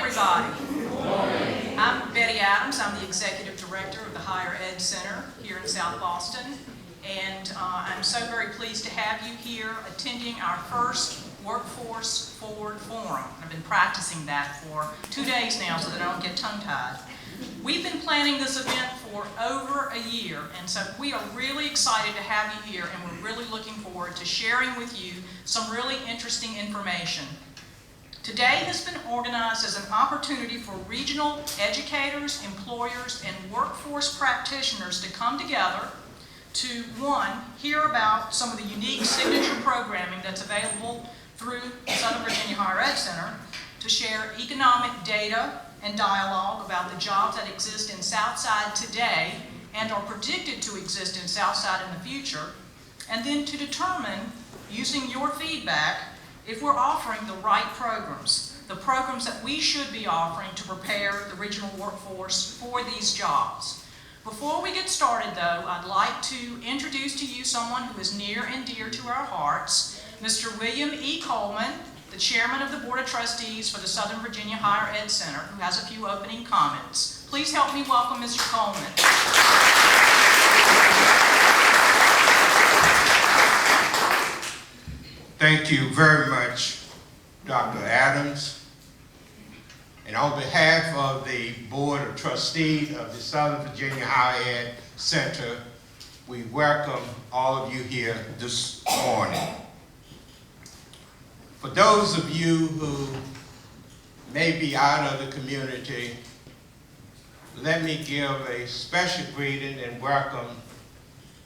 everybody. Good morning. I'm Betty Adams. I'm the Executive Director of the Higher Ed Center here in South Boston. And I'm so very pleased to have you here attending our first Workforce Forward Forum. I've been practicing that for 2 days now so that I don't get tongue-tied. We've been planning this event for over a year, and so we are really excited to have you here, and we're really looking forward to sharing with you some really interesting information. Today has been organized as an opportunity for regional educators, employers, and workforce practitioners to come together to, one, hear about some of the unique signature programming that's available through Southern Virginia Higher Ed Center, to share economic data and dialogue about the jobs that exist in Southside today and are predicted to exist in Southside in the future, and then to determine, using your feedback, if we're offering the right programs, the programs that we should be offering to prepare the regional workforce for these jobs. Before we get started, though, I'd like to introduce to you someone who is near and dear to our hearts, Mr. William E. Coleman, the Chairman of the Board of Trustees for the Southern Virginia Higher Ed Center, who has a few opening comments. Please help me welcome Mr. Coleman. Thank you very much, Dr. Adams. And on behalf of the Board of Trustees of the Southern Virginia Higher Ed Center, we welcome all of you here this morning. For those of you who may be out of the community, let me give a special greeting and welcome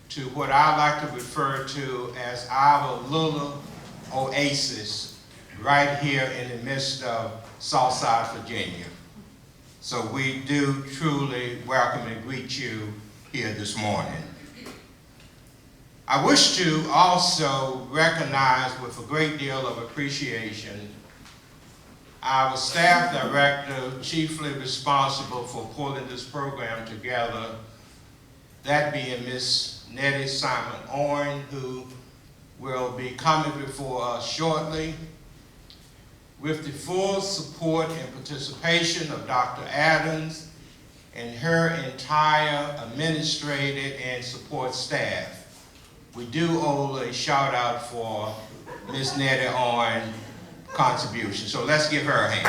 to what I like to refer to as our little oasis right here in the midst of Southside Virginia. So we do truly welcome and greet you here this morning. I wish to also recognize with a great deal of appreciation our staff director chiefly responsible for pulling this program together, that being Ms. Nettie Simon-Owen, who will be coming before us shortly, with the full support and participation of Dr. Adams and her entire administrative and support staff. We do owe a shout out for Ms. Nettie Owen's contribution, so let's give her a hand.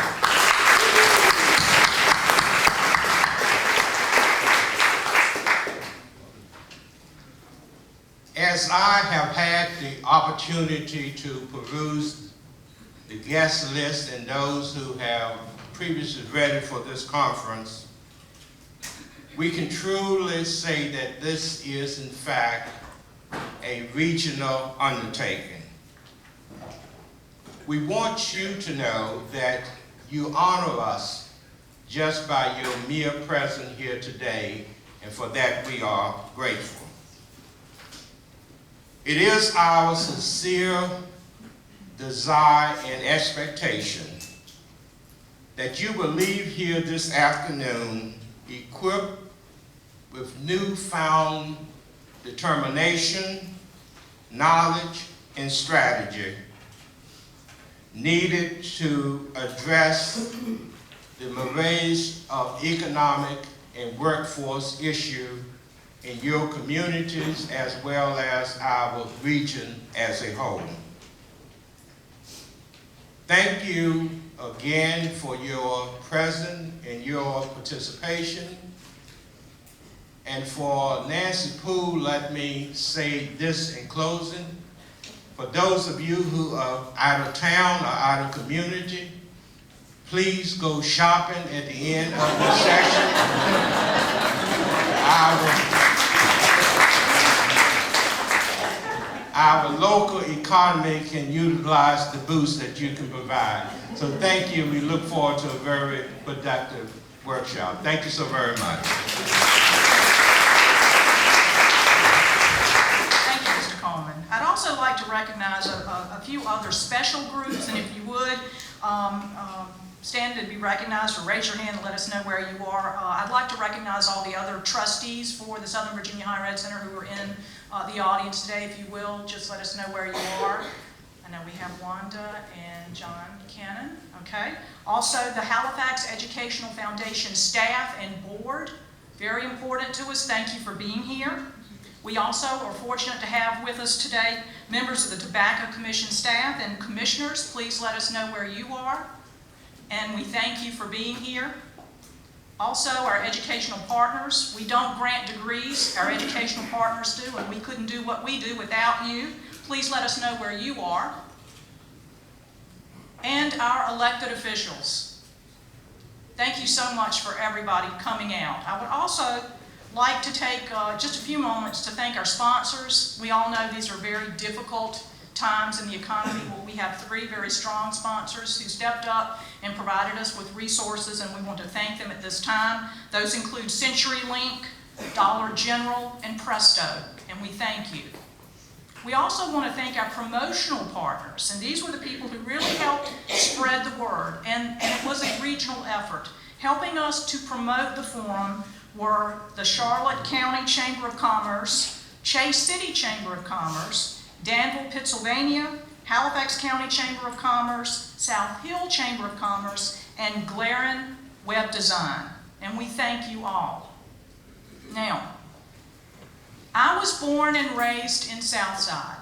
As I have had the opportunity to peruse the guest list and those who have previously read it for this conference, we can truly say that this is in fact a regional undertaking. We want you to know that you honor us just by your mere presence here today, and for that we are grateful. It is our sincere desire and expectation that you will leave here this afternoon equipped with newfound determination, knowledge, and strategy needed to address the morass of economic and workforce issues in your communities as well as our region as a whole. Thank you again for your presence and your participation. And for Nancy Poole, let me say this in closing. For those of you who are out of town or out of community, please go shopping at the end of the session. Our local economy can utilize the boost that you can provide. So thank you. We look forward to a very productive workshop. Thank you so very much. I'd also like to recognize a few other special groups, and if you would, stand and be recognized or raise your hand and let us know where you are. I'd like to recognize all the other trustees for the Southern Virginia Higher Ed Center who are in the audience today. If you will, just let us know where you are. I know we have Wanda and John Cannon, okay? Also, the Halifax Educational Foundation staff and board, very important to us. Thank you for being here. We also are fortunate to have with us today members of the Tobacco Commission staff and commissioners. Please let us know where you are. And we thank you for being here. Also, our educational partners. We don't grant degrees, our educational partners do, and we couldn't do what we do without you. Please let us know where you are. And our elected officials. Thank you so much for everybody coming out. I would also like to take just a few moments to thank our sponsors. We all know these are very difficult times in the economy. Well, we have 3 very strong sponsors who stepped up and provided us with resources, and we want to thank them at this time. Those include CenturyLink, Dollar General, and Presto, and we thank you. We also want to thank our promotional partners, and these were the people who really helped spread the word, and it was a regional effort. Helping us to promote the forum were the Charlotte County Chamber of Commerce, Chase City Chamber of Commerce, Danville, Pennsylvania, Halifax County Chamber of Commerce, South Hill Chamber of Commerce, and Glaren Web Design. And we thank you all. Now, I was born and raised in Southside.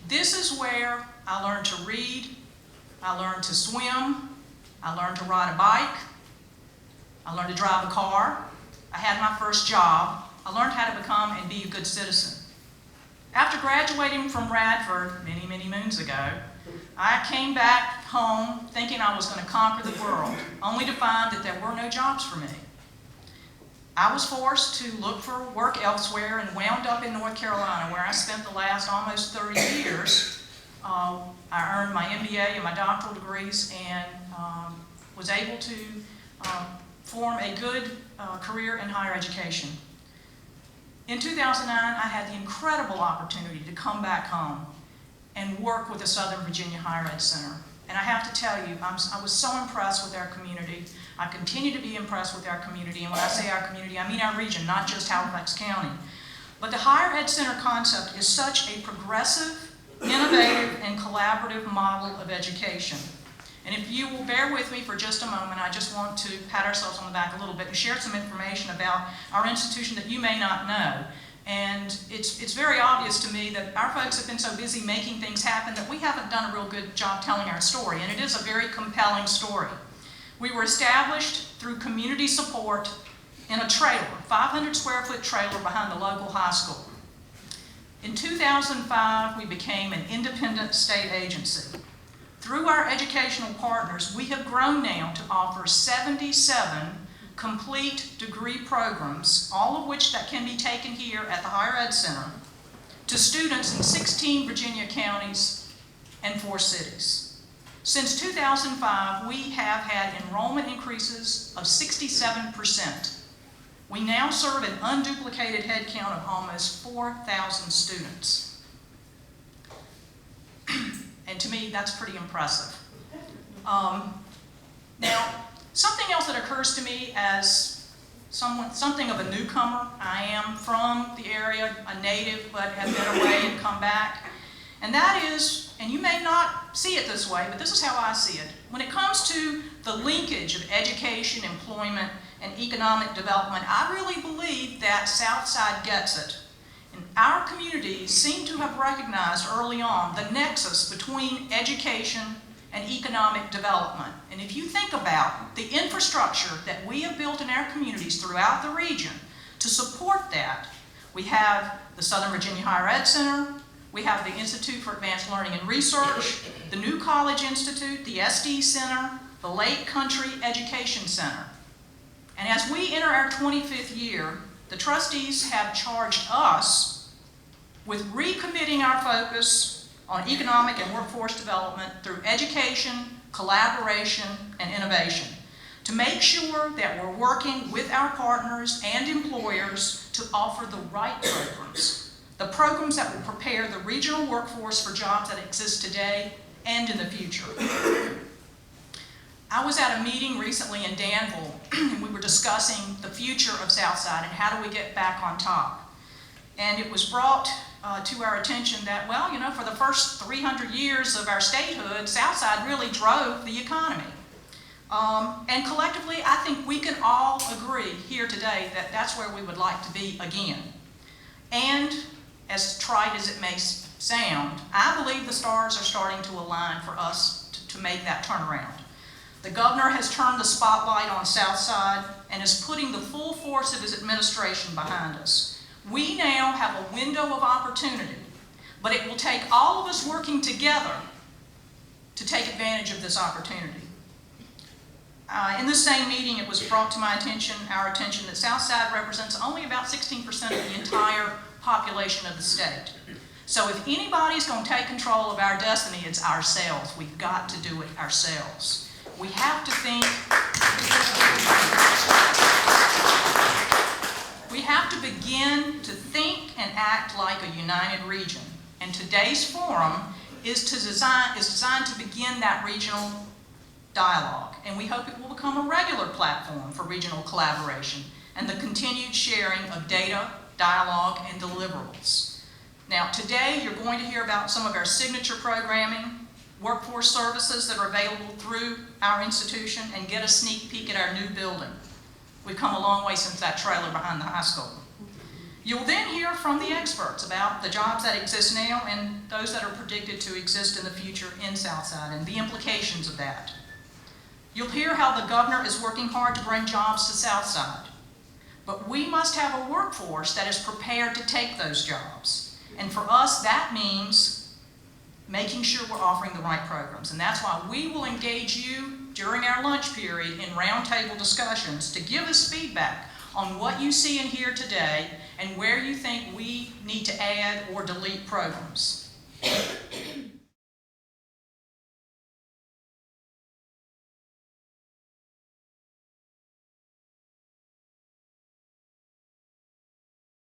This is where I learned to read, I learned to swim, I learned to ride a bike, I learned to drive a car, I had my first job, I learned how to become and be a good citizen. After graduating from Radford many, many moons ago, I came back home thinking I was going to conquer the world, only to find that there were no jobs for me. I was forced to look for work elsewhere and wound up in North Carolina, where I spent the last almost 30 years. I earned my MBA and my doctoral degrees and was able to form a good career in higher education. In 2009, I had the incredible opportunity to come back home and work with the Southern Virginia Higher Ed Center. And I have to tell you, I was so impressed with our community. I continue to be impressed with our community. And when I say our community, I mean our region, not just Halifax County. But the Higher Ed Center concept is such a progressive, innovative, and collaborative model of education. And if you will bear with me for just a moment, I just want to pat ourselves on the back a little bit and share some information about our institution that you may not know. And it's very obvious to me that our folks have been so busy making things happen that we haven't done a real good job telling our story, and it is a very compelling story. We were established through community support in a trailer, 500 square foot trailer behind the local high school. In 2005, we became an independent state agency. Through our educational partners, we have grown now to offer 77 complete degree programs, all of which that can be taken here at the Higher Ed Center, to students in 16 Virginia counties and 4 cities. Since 2005, we have had enrollment increases of 67%. We now serve an unduplicated headcount of almost 4,000 students. And to me, that's pretty impressive. Now, something else that occurs to me as something of a newcomer. I am from the area, a native, but have been away and come back. And that is, and you may not see it this way, but this is how I see it. When it comes to the linkage of education, employment, and economic development, I really believe that Southside gets it. And our communities seem to have recognized early on the nexus between education and economic development. And if you think about the infrastructure that we have built in our communities throughout the region to support that, we have the Southern Virginia Higher Ed Center, we have the Institute for Advanced Learning and Research, the New College Institute, the SD Center, the Lake Country Education Center. And as we enter our 25th year, the trustees have charged us with recommitting our focus on economic and workforce development through education, collaboration, and innovation, to make sure that we're working with our partners and employers to offer the right programs, the programs that will prepare the regional workforce for jobs that exist today and in the future. I was at a meeting recently in Danville, and we were discussing the future of Southside and how do we get back on top. And it was brought to our attention that, well, you know, for the first 300 years of our statehood, Southside really drove the economy. And collectively, I think we can all agree here today that that's where we would like to be again. And as trite as it may sound, I believe the stars are starting to align for us to make that turnaround. The governor has turned the spotlight on Southside and is putting the full force of his administration behind us. We now have a window of opportunity, but it will take all of us working together to take advantage of this opportunity. In the same meeting, it was brought to our attention, that Southside represents only about 16% of the entire population of the state. So if anybody's going to take control of our destiny, it's ourselves. We've got to do it ourselves. We have to think, we have to begin to think and act like a united region. And today's forum is designed to begin that regional dialogue. And we hope it will become a regular platform for regional collaboration and the continued sharing of data, dialogue, and deliverables. Now, today you're going to hear about some of our signature programming, workforce services that are available through our institution, and get a sneak peek at our new building. We've come a long way since that trailer behind the high school. You'll then hear from the experts about the jobs that exist now and those that are predicted to exist in the future in Southside and the implications of that. You'll hear how the governor is working hard to bring jobs to Southside. But we must have a workforce that is prepared to take those jobs. And for us, that means making sure we're offering the right programs. And that's why we will engage you during our lunch period in roundtable discussions to give us feedback on what you see and hear today and where you think we need to add or delete programs.